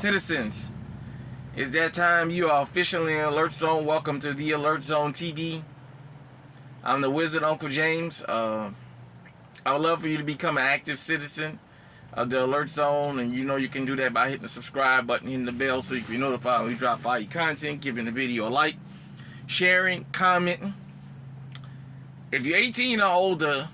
Citizens, it's that time. You are officially in Alert Zone. Welcome to the Alert Zone TV. I'm the Wizard Uncle James. I would love for you to become an active citizen of the Alert Zone, and you know you can do that by hitting the subscribe button, hitting the bell so you can be notified when we drop fire content, giving the video a like, sharing, commenting. If you're 18 or older,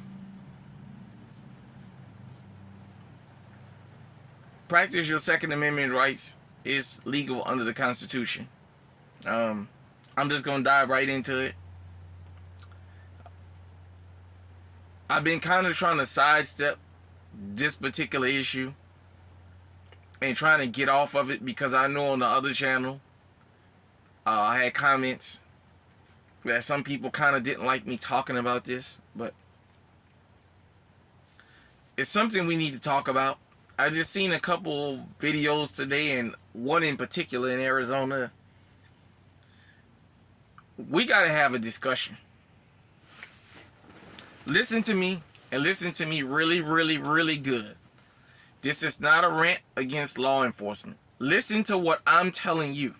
practice your Second Amendment rights. Is legal under the Constitution. I'm just gonna dive right into it. I've been kind of trying to sidestep this particular issue and trying to get off of it because I know on the other channel I had comments that some people kind of didn't like me talking about this, but it's something we need to talk about. I just seen a couple videos today, and one in particular in Arizona. We got to have a discussion. Listen to me, and listen to me really, really, really good. This is not a rant against law enforcement. Listen to what I'm telling you.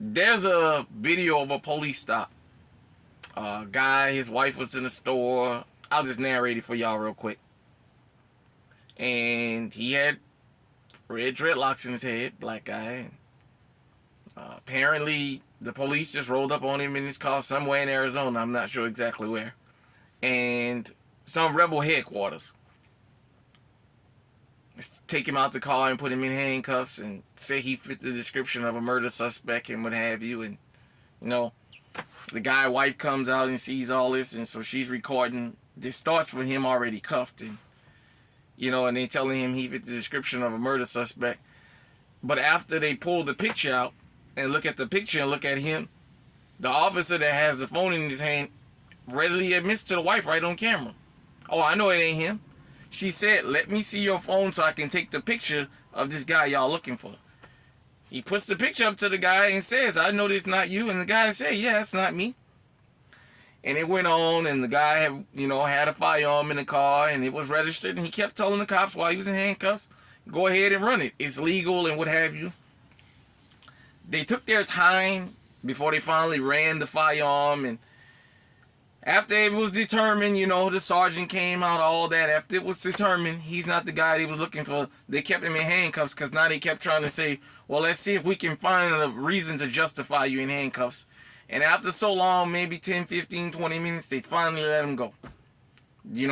There's a video of a police stop. A guy, his wife was in the store. I'll just narrate it for y'all real quick. And he had red dreadlocks in his head, black guy. Apparently, the police just rolled up on him in his car somewhere in Arizona. I'm not sure exactly where. And some rebel headquarters. Take him out the car and put him in handcuffs and say he fit the description of a murder suspect and what have you. And, you know, the guy's wife comes out and sees all this, and so she's recording. This starts with him already cuffed, and and they telling him he fit the description of a murder suspect. But after they pull the picture out and look at the picture and look at him, the officer that has the phone in his hand readily admits to the wife right on camera, "Oh, I know it ain't him." She said, "Let me see your phone so I can take the picture of this guy y'all looking for." He puts the picture up to the guy and says, "I know this not you." And the guy said, "Yeah, that's not me." And it went on, and the guy had, had a firearm in the car, and it was registered, and he kept telling the cops while he was in handcuffs, "Go ahead and run it. It's legal," and what have you. They took their time before they finally ran the firearm, and after it was determined, the sergeant came out, all that. After it was determined he's not the guy they was looking for, they kept him in handcuffs because now they kept trying to say, "Well, let's see if we can find a reason to justify you in handcuffs." And after so long, maybe 10, 15, 20 minutes, they finally let him go. They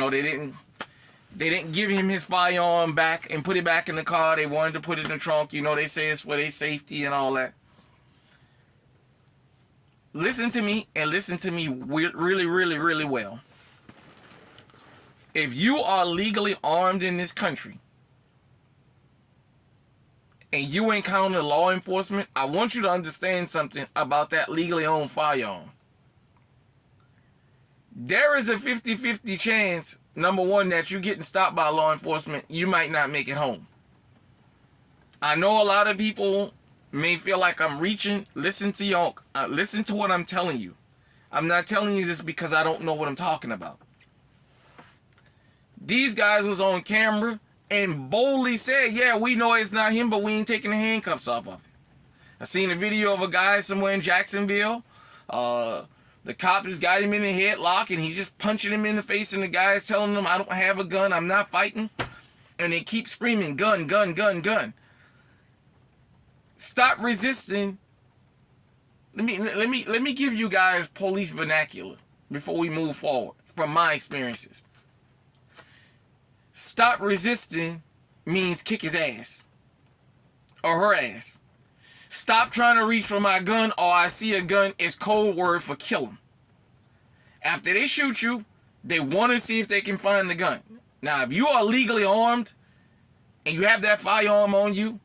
didn't give him his firearm back and put it back in the car. They wanted to put it in the trunk. They say it's for their safety and all that. Listen to me, and listen to me really, really, really well. If you are legally armed in this country and you encounter law enforcement, I want you to understand something about that legally owned firearm. There is a 50-50 chance, number one, that you're getting stopped by law enforcement. You might not make it home. I know a lot of people may feel like I'm reaching. Listen to what I'm telling you. I'm not telling you this because I don't know what I'm talking about. These guys was on camera and boldly said, "Yeah, we know it's not him, but we ain't taking the handcuffs off of him." I seen a video of a guy somewhere in Jacksonville. The cop has got him in a headlock, and he's just punching him in the face, and the guy is telling him, "I don't have a gun, I'm not fighting." And they keep screaming, "Gun, gun, gun, gun." Stop resisting. Let me give you guys police vernacular before we move forward from my experiences. Stop resisting means kick his ass or her ass. Stop trying to reach for my gun or I see a gun is code word for kill him. After they shoot you, they want to see if they can find the gun. Now, if you are legally armed and you have that firearm on you,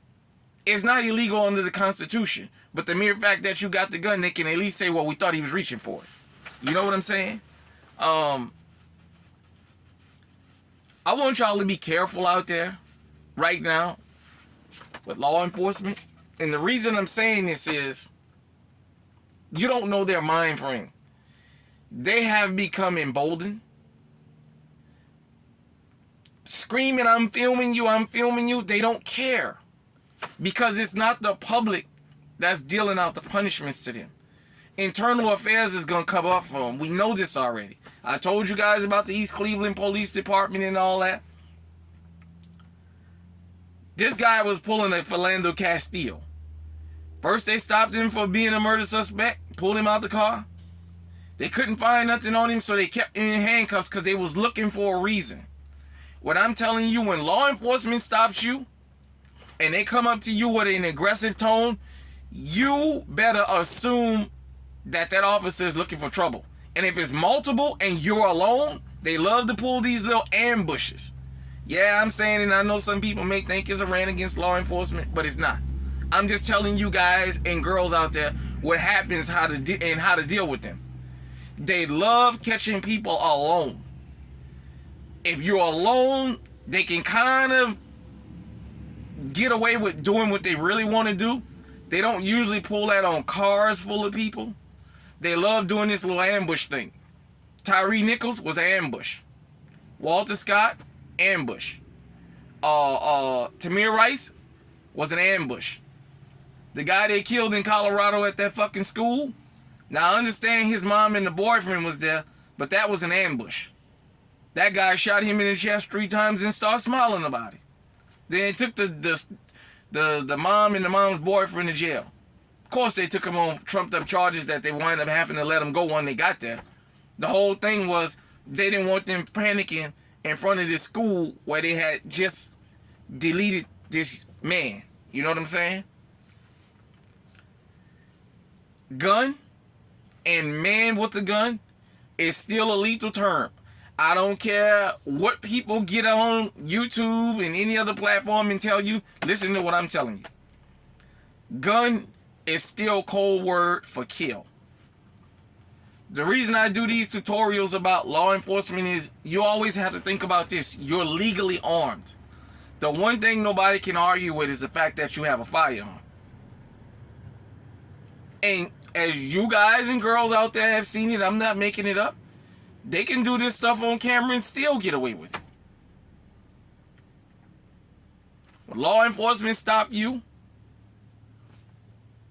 it's not illegal under the Constitution. But the mere fact that you got the gun, they can at least say, "Well, we thought he was reaching for it." You know what I'm saying? I want y'all to be careful out there right now with law enforcement. And the reason I'm saying this is you don't know their mind frame. They have become emboldened. screaming, I'm filming you, they don't care. Because it's not the public that's dealing out the punishments to them. Internal Affairs is going to cover up for them. We know this already. I told you guys about the East Cleveland Police Department and all that. This guy was pulling a Philando Castile. First, they stopped him for being a murder suspect, pulled him out the car. They couldn't find nothing on him, so they kept him in handcuffs because they was looking for a reason. What I'm telling you, when law enforcement stops you and they come up to you with an aggressive tone, you better assume that that officer is looking for trouble. And if it's multiple and you're alone, they love to pull these little ambushes. Yeah, I'm saying, and I know some people may think it's a rant against law enforcement, but it's not. I'm just telling you guys and girls out there what happens, how to deal with them. They love catching people alone. If you're alone, they can kind of get away with doing what they really want to do. They don't usually pull that on cars full of people. They love doing this little ambush thing. Tyree Nichols was an ambush. Walter Scott, ambush. Tamir Rice was an ambush. The guy they killed in Colorado at that fucking school. Now I understand his mom and the boyfriend was there, but that was an ambush. That guy shot him in the chest 3 times and started smiling about it. Then they took the mom and the mom's boyfriend to jail. Of course, they took him on trumped up charges that they wound up having to let him go when they got there. The whole thing was they didn't want them panicking in front of this school where they had just deleted this man. You know what I'm saying? Gun and man with a gun is still a lethal term. I don't care what people get on YouTube and any other platform and tell you. Listen to what I'm telling you. Gun is still code word for kill. The reason I do these tutorials about law enforcement is you always have to think about this. You're legally armed. The one thing nobody can argue with is the fact that you have a firearm. And as you guys and girls out there have seen it, I'm not making it up. They can do this stuff on camera and still get away with it. When law enforcement stop you,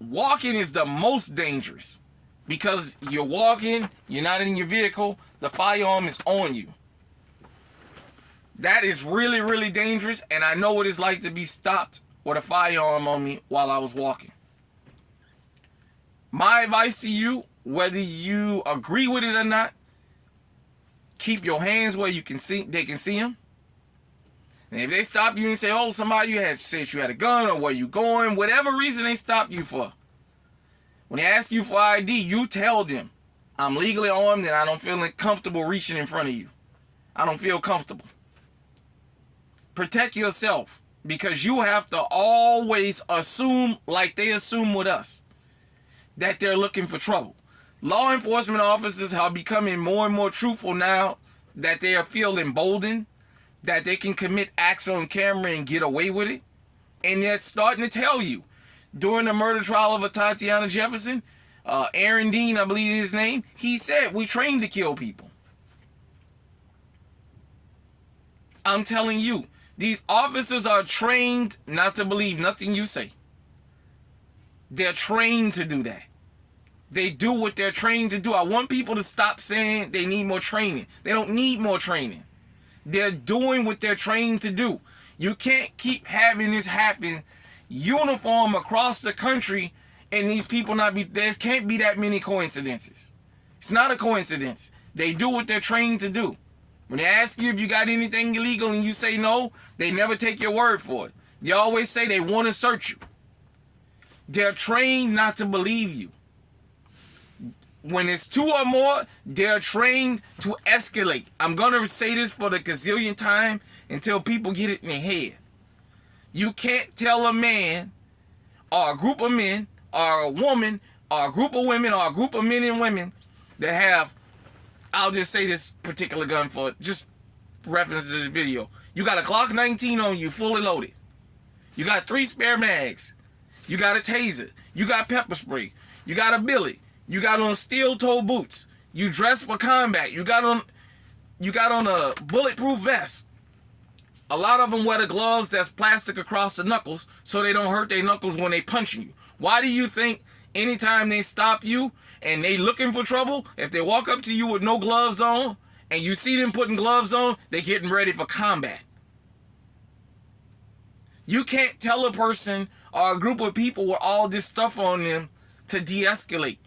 walking is the most dangerous. Because you're walking, you're not in your vehicle, the firearm is on you. That is really, really dangerous, and I know what it's like to be stopped with a firearm on me while I was walking. My advice to you, whether you agree with it or not, keep your hands where you can see, they can see them. And if they stop you and say, oh, somebody you had said you had a gun or where you going, whatever reason they stop you for, when they ask you for ID, you tell them, I'm legally armed and I don't feel comfortable reaching in front of you. I don't feel comfortable. Protect yourself, because you have to always assume, like they assume with us, that they're looking for trouble. Law enforcement officers are becoming more and more truthful now that they feel emboldened, that they can commit acts on camera and get away with it. And they're starting to tell you. During the murder trial of Tatiana Jefferson, Aaron Dean, I believe his name, he said, we trained to kill people. I'm telling you, these officers are trained not to believe nothing you say. They're trained to do that. They do what they're trained to do. I want people to stop saying they need more training. They don't need more training. They're doing what they're trained to do. You can't keep having this happen uniform across the country and these people not be, there can't be that many coincidences. It's not a coincidence. They do what they're trained to do. When they ask you if you got anything illegal and you say no, they never take your word for it. They always say they want to search you. They're trained not to believe you. When it's 2 or more, they're trained to escalate. I'm going to say this for the gazillion time until people get it in their head. You can't tell a man or a group of men or a woman or a group of women or a group of men and women that have, I'll just say this particular gun for just reference to this video. You got a Glock 19 on you, fully loaded. You got 3 spare mags. You got a taser. You got pepper spray. You got a billet. You got on steel-toe boots. You dress for combat. You got on a bulletproof vest. A lot of them wear the gloves that's plastic across the knuckles so they don't hurt their knuckles when they punching you. Why do you think anytime they stop you and they looking for trouble, if they walk up to you with no gloves on and you see them putting gloves on, they getting ready for combat? You can't tell a person or a group of people with all this stuff on them to de-escalate.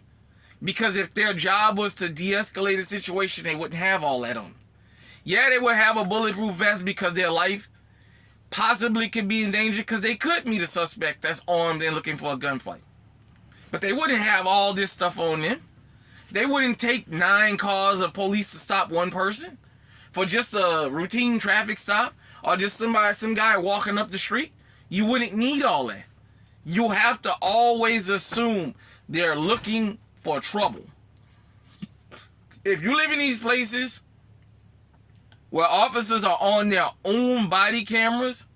Because if their job was to de-escalate a situation, they wouldn't have all that on. Yeah, they would have a bulletproof vest because their life possibly could be in danger because they could meet a suspect that's armed and looking for a gunfight. But they wouldn't have all this stuff on them. They wouldn't take 9 cars of police to stop one person for just a routine traffic stop or just some guy walking up the street. You wouldn't need all that. You have to always assume they're looking for trouble. If you live in these places where officers are on their own body cameras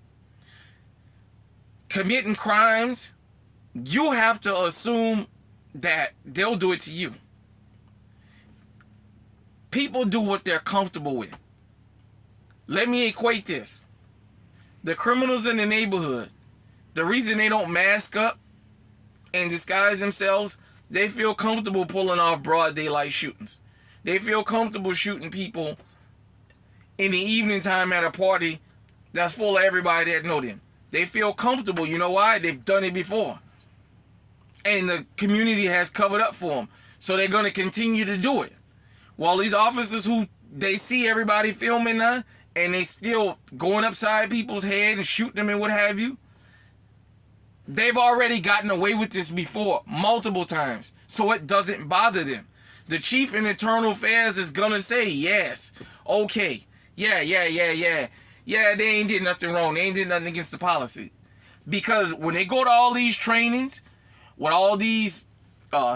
committing crimes, you have to assume that they'll do it to you. People do what they're comfortable with. Let me equate this. The criminals in the neighborhood, the reason they don't mask up and disguise themselves, they feel comfortable pulling off broad daylight shootings. They feel comfortable shooting people in the evening time at a party that's full of everybody that know them. They feel comfortable. You know why? They've done it before. And the community has covered up for them. So they're going to continue to do it. While these officers who they see everybody filming now, and they still going upside people's head and shooting them and what have you, they've already gotten away with this before multiple times. So it doesn't bother them. The chief in internal affairs is going to say, yes, okay, yeah, they ain't did nothing wrong. They ain't did nothing against the policy. Because when they go to all these trainings, with all these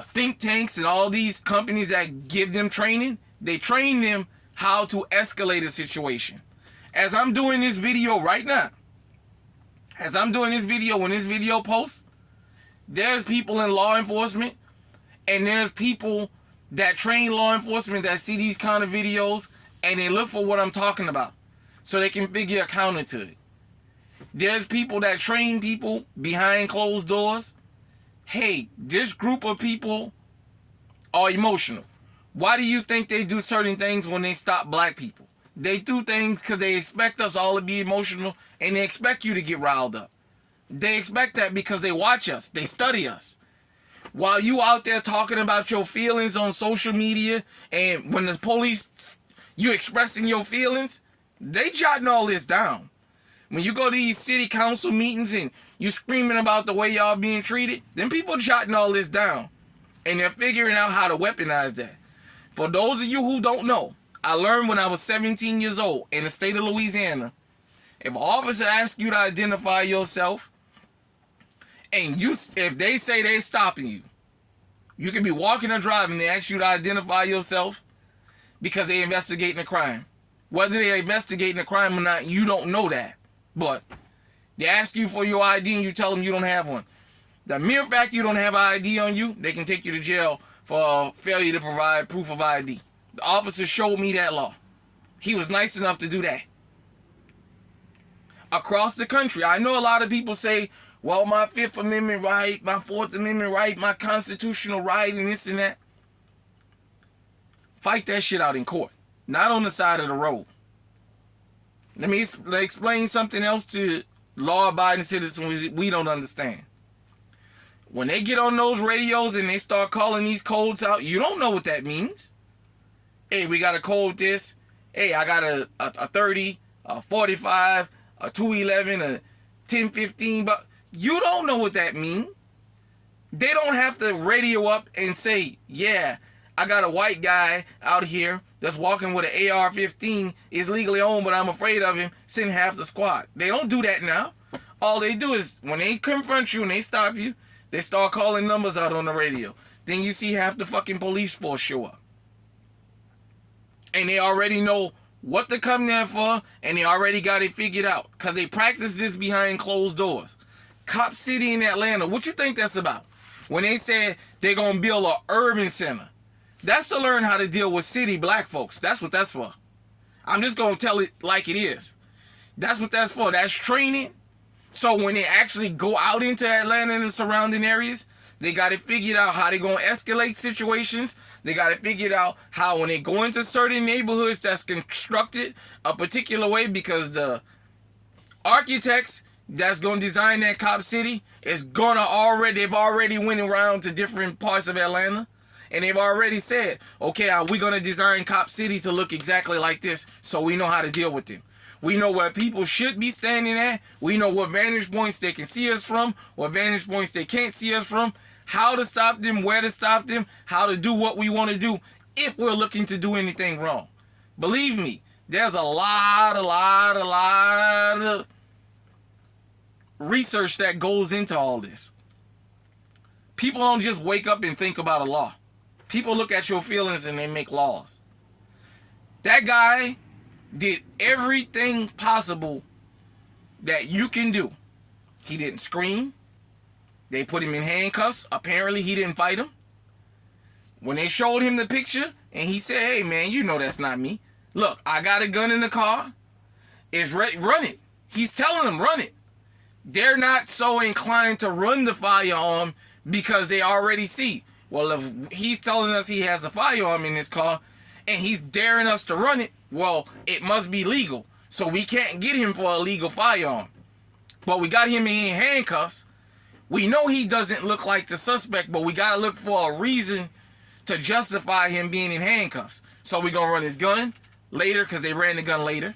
think tanks and all these companies that give them training, they train them how to escalate a situation. As I'm doing this video right now, when this video posts, there's people in law enforcement and there's people that train law enforcement that see these kind of videos and they look for what I'm talking about so they can figure a counter to it. There's people that train people behind closed doors. Hey, this group of people are emotional. Why do you think they do certain things when they stop black people? They do things because they expect us all to be emotional and they expect you to get riled up. They expect that because they watch us. They study us. While you out there talking about your feelings on social media and when the police, you expressing your feelings, they jotting all this down. When you go to these city council meetings and you screaming about the way y'all being treated, then people jotting all this down. And they're figuring out how to weaponize that. For those of you who don't know, I learned when I was 17 years old in the state of Louisiana, if an officer asks you to identify yourself, and if they say they're stopping you, you can be walking or driving, they ask you to identify yourself because they're investigating a crime. Whether they're investigating a crime or not, you don't know that. But they ask you for your ID and you tell them you don't have one. The mere fact you don't have an ID on you, they can take you to jail for failure to provide proof of ID. The officer showed me that law. He was nice enough to do that. Across the country, I know a lot of people say, well, my 5th Amendment right, my 4th Amendment right, my constitutional right, and this and that. Fight that shit out in court, not on the side of the road. Let me explain something else to law-abiding citizens we don't understand. When they get on those radios and they start calling these codes out, you don't know what that means. Hey, we got to code this. Hey, I got a 30, a 45, a 211, a 1015. But you don't know what that means. They don't have to radio up and say, yeah, I got a white guy out here that's walking with an AR-15, is legally owned, but I'm afraid of him, send half the squad. They don't do that now. All they do is, when they confront you and they stop you, they start calling numbers out on the radio. Then you see half the fucking police force show up. And they already know what to come there for, and they already got it figured out. Because they practice this behind closed doors. Cop City in Atlanta, what you think that's about? When they said they're going to build an urban center. That's to learn how to deal with city black folks. That's what that's for. I'm just going to tell it like it is. That's what that's for. That's training. So when they actually go out into Atlanta and the surrounding areas, they got it figured out how they're going to escalate situations. They got it figured out how when they go into certain neighborhoods that's constructed a particular way, because the architects that's going to design that cop city they've already went around to different parts of Atlanta. And they've already said, okay, we're going to design Cop City to look exactly like this so we know how to deal with them. We know where people should be standing at. We know what vantage points they can see us from, what vantage points they can't see us from, how to stop them, where to stop them, how to do what we want to do if we're looking to do anything wrong. Believe me, there's a lot of research that goes into all this. People don't just wake up and think about a law. People look at your feelings and they make laws. That guy did everything possible that you can do. He didn't scream. They put him in handcuffs. Apparently he didn't fight him. When they showed him the picture and he said, hey man, you know that's not me. Look, I got a gun in the car. It's ready. Run it. He's telling them run it. They're not so inclined to run the firearm because they already see. Well, if he's telling us he has a firearm in his car and he's daring us to run it, well, it must be legal. So we can't get him for a legal firearm. But we got him in handcuffs. We know he doesn't look like the suspect, but we got to look for a reason to justify him being in handcuffs. So we're going to run his gun later because they ran the gun later.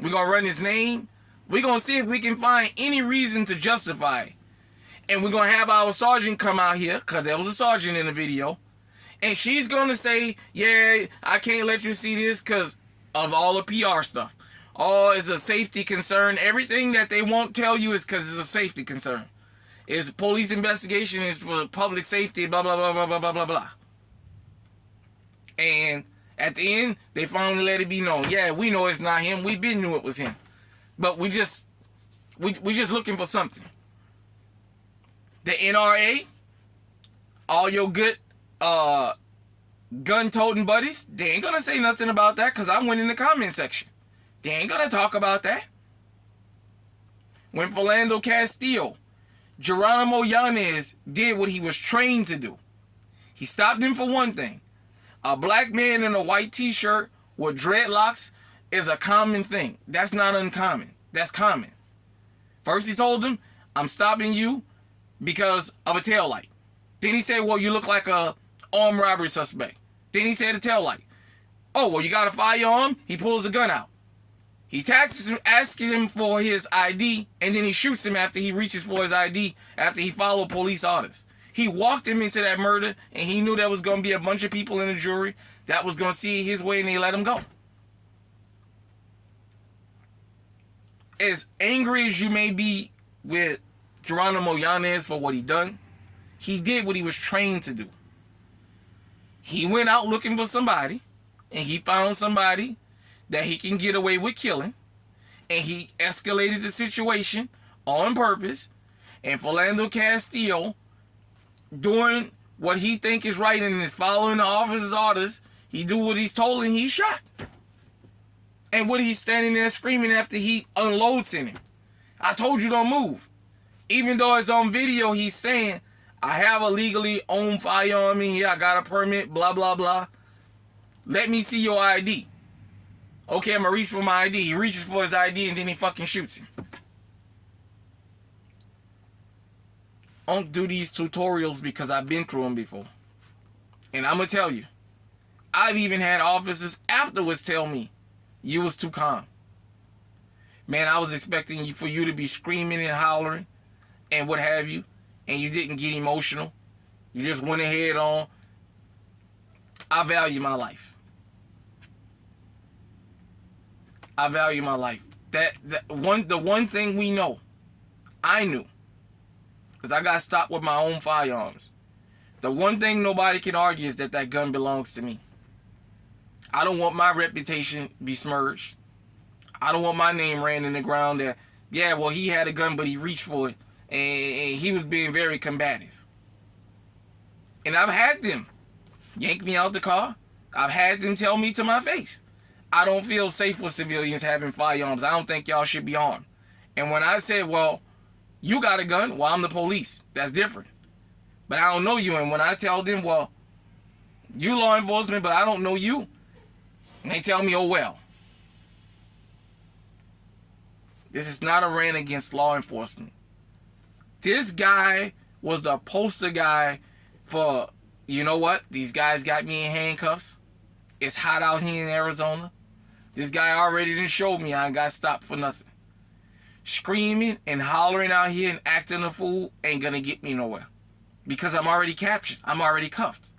We're going to run his name. We're going to see if we can find any reason to justify it. And we're going to have our sergeant come out here, because there was a sergeant in the video. And she's going to say, yeah, I can't let you see this because of all the PR stuff. Oh, it's a safety concern. Everything that they won't tell you is because it's a safety concern. It's police investigation, is for public safety, blah, blah, blah, blah, blah, blah, blah, blah. And at the end, they finally let it be known. Yeah, we know it's not him. We been knew it was him. But we just looking for something. The NRA, all your good gun-toting buddies, they ain't gonna say nothing about that because I went in the comment section. They ain't gonna talk about that. When Philando Castile, Geronimo Yanez did what he was trained to do. He stopped him for one thing. A black man in a white t-shirt with dreadlocks is a common thing. That's not uncommon. That's common. First he told him, I'm stopping you because of a taillight. Then he said, well, you look like a armed robbery suspect. Then he said a taillight. Oh, well, you got a firearm? He pulls a gun out. He taxes him, asks him for his ID, and then he shoots him after he reaches for his ID, after he followed police orders. He walked him into that murder, and he knew there was going to be a bunch of people in the jury that was going to see it his way, and they let him go. As angry as you may be with Geronimo Yanez for what he done, he did what he was trained to do. He went out looking for somebody, and he found somebody that he can get away with killing, and he escalated the situation on purpose, and Philando Castile, doing what he think is right and is following the officer's orders, he do what he's told and he's shot. And what he's standing there screaming after he unloads in him. I told you don't move. Even though it's on video, he's saying, I have a legally owned firearm in here. I got a permit, blah, blah, blah. Let me see your ID. Okay, I'm going to reach for my ID. He reaches for his ID and then he fucking shoots him. I don't do these tutorials because I've been through them before. And I'm going to tell you, I've even had officers afterwards tell me, you was too calm. Man, I was expecting for you to be screaming and hollering and what have you, and you didn't get emotional. You just went ahead on. I value my life. I value my life. The one thing we know, I knew, because I got stopped with my own firearms. The one thing nobody can argue is that gun belongs to me. I don't want my reputation besmirched. I don't want my name ran in the ground that, yeah, well, he had a gun, but he reached for it, and he was being very combative. And I've had them yank me out the car. I've had them tell me to my face, I don't feel safe with civilians having firearms. I don't think y'all should be armed. And when I said, well, you got a gun, well, I'm the police. That's different. But I don't know you. And when I tell them, well, you law enforcement, but I don't know you, and they tell me, oh, well. This is not a rant against law enforcement. This guy was the poster guy for, you know what? These guys got me in handcuffs. It's hot out here in Arizona. This guy already done showed me I ain't got stopped for nothing. Screaming and hollering out here and acting a fool ain't gonna get me nowhere. Because I'm already captured. I'm already cuffed.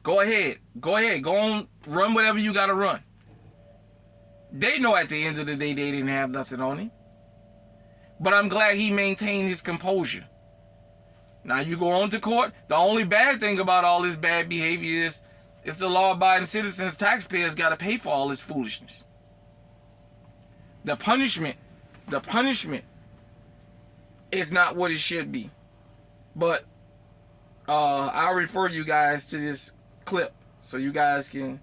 Go ahead. Go ahead. Go on. Run whatever you gotta run. They know at the end of the day they didn't have nothing on him. But I'm glad he maintained his composure. Now you go on to court. The only bad thing about all this bad behavior is the law-abiding citizens, taxpayers got to pay for all this foolishness. The punishment is not what it should be. But I'll refer you guys to this clip so you guys can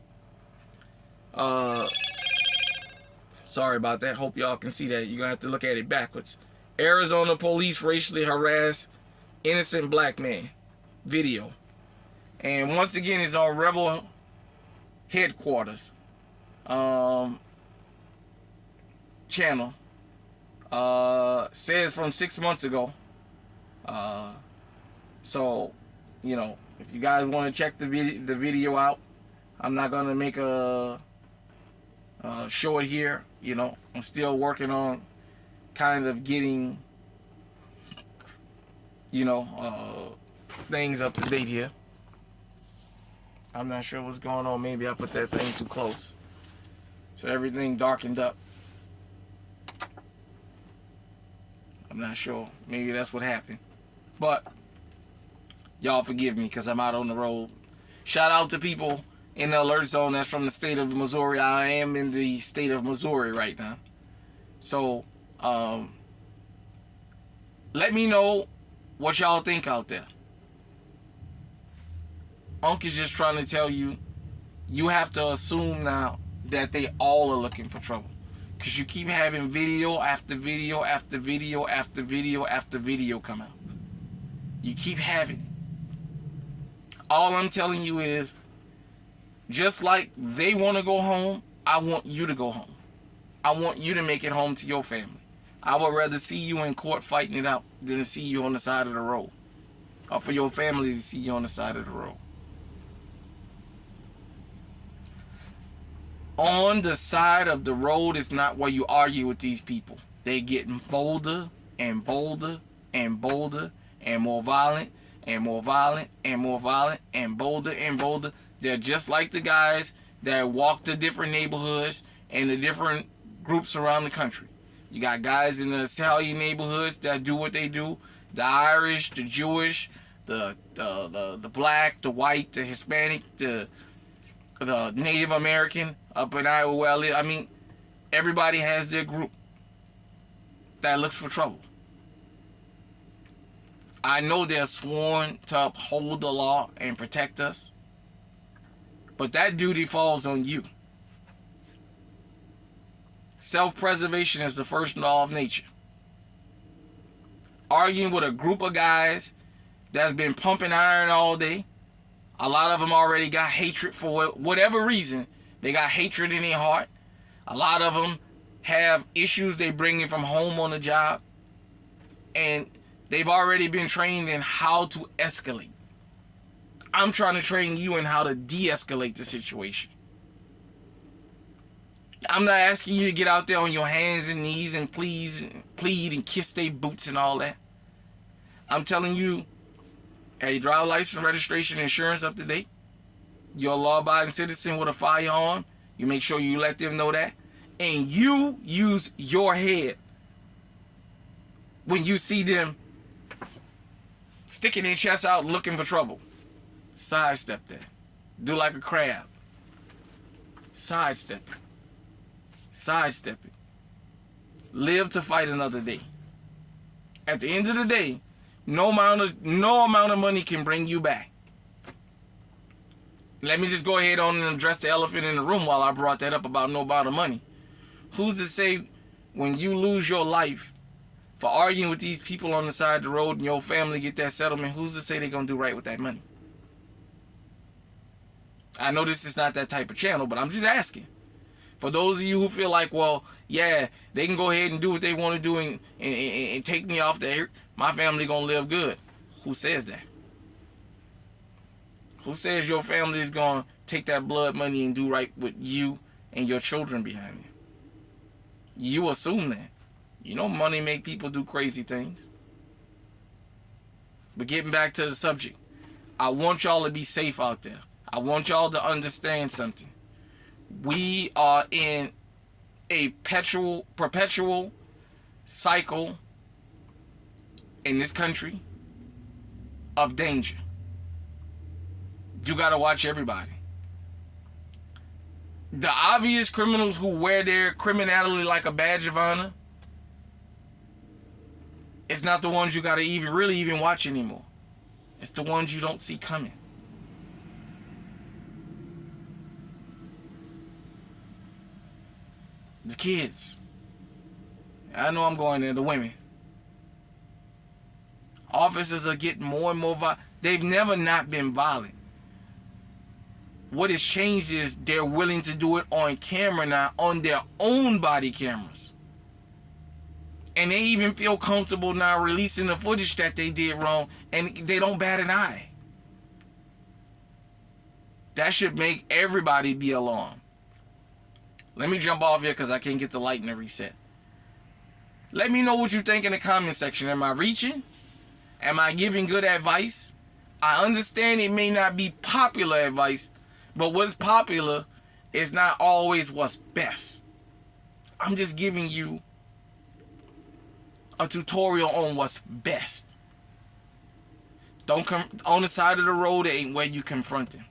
sorry about that. Hope y'all can see that. You're going to have to look at it backwards. Arizona police racially harass innocent black man. Video. And once again, it's on Rebel headquarters channel. Says from 6 months ago. So, you know, if you guys want to check the video out, I'm not going to make a show it here. You know, I'm still working on kind of getting, you know, things up to date here. I'm not sure what's going on. Maybe I put that thing too close. So everything darkened up. I'm not sure. Maybe that's what happened. But y'all forgive me because I'm out on the road. Shout out to people in the alert zone that's from the state of Missouri. I am in the state of Missouri right now. So, let me know what y'all think out there. Unc is just trying to tell you, you have to assume now that they all are looking for trouble. Because you keep having video after video after video after video after video come out. You keep having it. All I'm telling you is, just like they want to go home, I want you to go home. I want you to make it home to your family. I would rather see you in court fighting it out than to see you on the side of the road. Or for your family to see you on the side of the road. On the side of the road is not where you argue with these people. They're getting bolder and bolder and bolder and more violent and more violent and more violent and bolder and bolder. They're just like the guys that walk to different neighborhoods and the different groups around the country. You got guys in the Italian neighborhoods that do what they do. The Irish, the Jewish, the black, the white, the Hispanic, the Native American up in Iowa where I live. I mean, everybody has their group that looks for trouble. I know they're sworn to uphold the law and protect us. But that duty falls on you. Self-preservation is the first law of nature. Arguing with a group of guys that's been pumping iron all day. A lot of them already got hatred for whatever reason. They got hatred in their heart. A lot of them have issues they bring in from home on the job. And they've already been trained in how to escalate. I'm trying to train you in how to de-escalate the situation. I'm not asking you to get out there on your hands and knees and plead and kiss their boots and all that. I'm telling you, have your driver license, registration, insurance up to date? You're a law-abiding citizen with a firearm. You make sure you let them know that. And you use your head when you see them sticking their chest out looking for trouble. Sidestep that. Do like a crab. Sidestep it. Sidestep it. Live to fight another day. At the end of the day, no amount of money can bring you back. Let me just go ahead on and address the elephant in the room while I brought that up about no amount of money. Who's to say when you lose your life for arguing with these people on the side of the road and your family get that settlement, who's to say they're going to do right with that money? I know this is not that type of channel, but I'm just asking. For those of you who feel like, well, yeah, they can go ahead and do what they want to do and take me off there, my family going to live good. Who says that? Who says your family is going to take that blood money and do right with you and your children behind you? You assume that. You know money make people do crazy things. But getting back to the subject, I want y'all to be safe out there. I want y'all to understand something. We are in a perpetual cycle in this country of danger. You got to watch everybody. The obvious criminals who wear their criminality like a badge of honor, it's not the ones you got to even watch anymore. It's the ones you don't see coming. The kids. I know I'm going there. The women. Officers are getting more and more violent. They've never not been violent. What has changed is they're willing to do it on camera now, on their own body cameras. And they even feel comfortable now releasing the footage that they did wrong, and they don't bat an eye. That should make everybody be alarmed. Let me jump off here because I can't get the light in the reset. Let me know what you think in the comment section. Am I reaching? Am I giving good advice? I understand it may not be popular advice, but what's popular is not always what's best. I'm just giving you a tutorial on what's best. Don't come on the side of the road. It ain't where you confront him.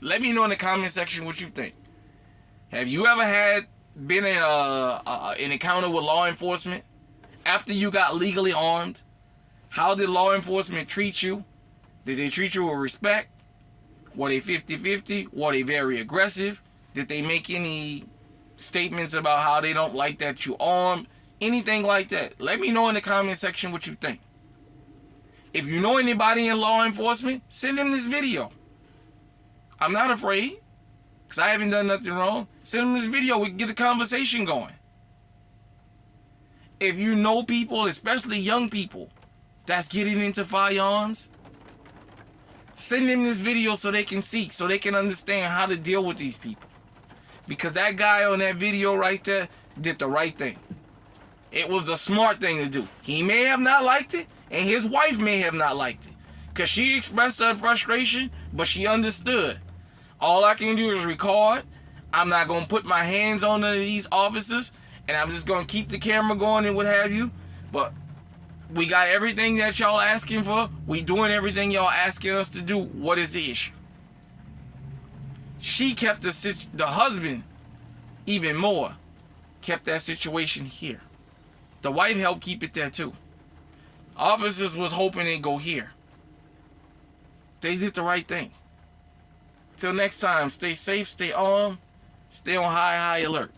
Let me know in the comment section what you think. Have you ever been in an encounter with law enforcement after you got legally armed? How did law enforcement treat you? Did they treat you with respect? Were they 50-50? Were they very aggressive? Did they make any statements about how they don't like that you armed? Anything like that? Let me know in the comment section what you think. If you know anybody in law enforcement, send them this video. I'm not afraid, because I haven't done nothing wrong. Send them this video. We can get the conversation going. If you know people, especially young people, that's getting into firearms, send them this video so they can see, so they can understand how to deal with these people. Because that guy on that video right there did the right thing. It was the smart thing to do. He may have not liked it, and his wife may have not liked it, because she expressed her frustration, but she understood. All I can do is record. I'm not going to put my hands on none of these officers, and I'm just going to keep the camera going and what have you. But we got everything that y'all asking for. We doing everything y'all asking us to do. What is the issue? She kept the husband even more. Kept that situation here. The wife helped keep it there too. Officers was hoping it'd go here. They did the right thing. Till next time, stay safe, stay armed, stay on high alert.